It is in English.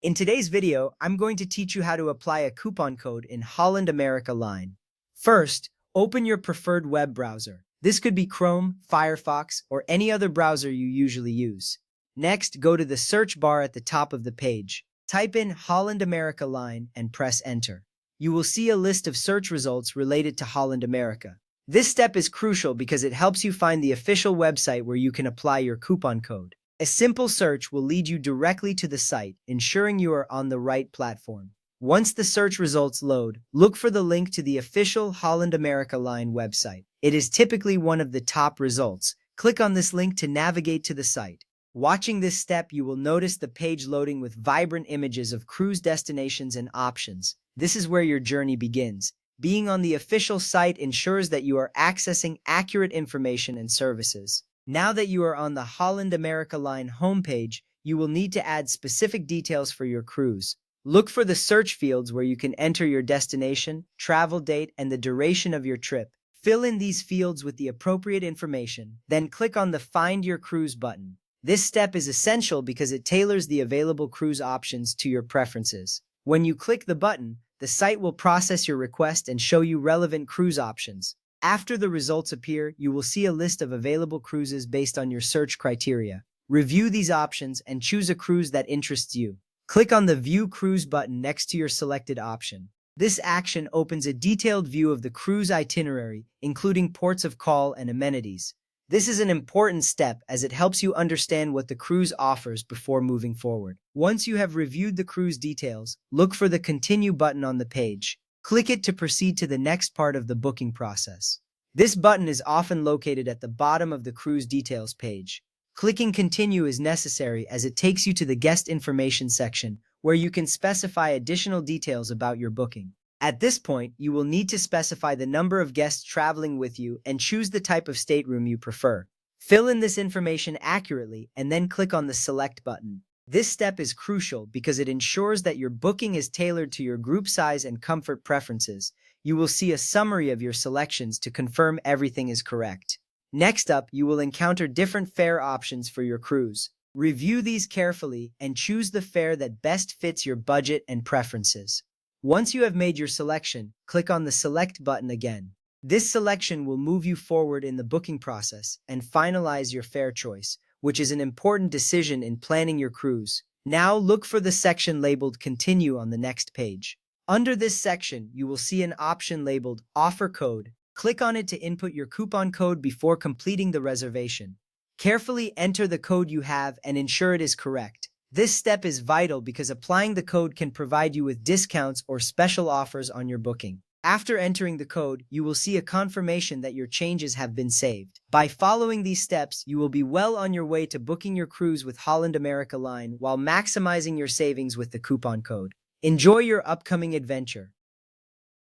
In today's video, I'm going to teach you how to apply a coupon code in Holland America Line. First, open your preferred web browser. This could be Chrome, Firefox, or any other browser you usually use. Next, go to the search bar at the top of the page. Type in Holland America Line and press Enter. You will see a list of search results related to Holland America. This step is crucial because it helps you find the official website where you can apply your coupon code. A simple search will lead you directly to the site, ensuring you are on the right platform. Once the search results load, look for the link to the official Holland America Line website. It is typically one of the top results. Click on this link to navigate to the site. Watching this step, you will notice the page loading with vibrant images of cruise destinations and options. This is where your journey begins. Being on the official site ensures that you are accessing accurate information and services. Now that you are on the Holland America Line homepage, you will need to add specific details for your cruise. Look for the search fields where you can enter your destination, travel date, and the duration of your trip. Fill in these fields with the appropriate information, then click on the Find Your Cruise button. This step is essential because it tailors the available cruise options to your preferences. When you click the button, the site will process your request and show you relevant cruise options. After the results appear, you will see a list of available cruises based on your search criteria. Review these options and choose a cruise that interests you. Click on the View Cruise button next to your selected option. This action opens a detailed view of the cruise itinerary, including ports of call and amenities. This is an important step as it helps you understand what the cruise offers before moving forward. Once you have reviewed the cruise details, look for the Continue button on the page. Click it to proceed to the next part of the booking process. This button is often located at the bottom of the cruise details page. Clicking Continue is necessary as it takes you to the guest information section where you can specify additional details about your booking. At this point, you will need to specify the number of guests traveling with you and choose the type of stateroom you prefer. Fill in this information accurately and then click on the Select button. This step is crucial because it ensures that your booking is tailored to your group size and comfort preferences. You will see a summary of your selections to confirm everything is correct. Next up, you will encounter different fare options for your cruise. Review these carefully and choose the fare that best fits your budget and preferences. Once you have made your selection, click on the Select button again. This selection will move you forward in the booking process and finalize your fare choice, which is an important decision in planning your cruise. Now look for the section labeled Continue on the next page. Under this section, you will see an option labeled Offer Code. Click on it to input your coupon code before completing the reservation. Carefully enter the code you have and ensure it is correct. This step is vital because applying the code can provide you with discounts or special offers on your booking. After entering the code, you will see a confirmation that your changes have been saved. By following these steps, you will be well on your way to booking your cruise with Holland America Line while maximizing your savings with the coupon code. Enjoy your upcoming adventure.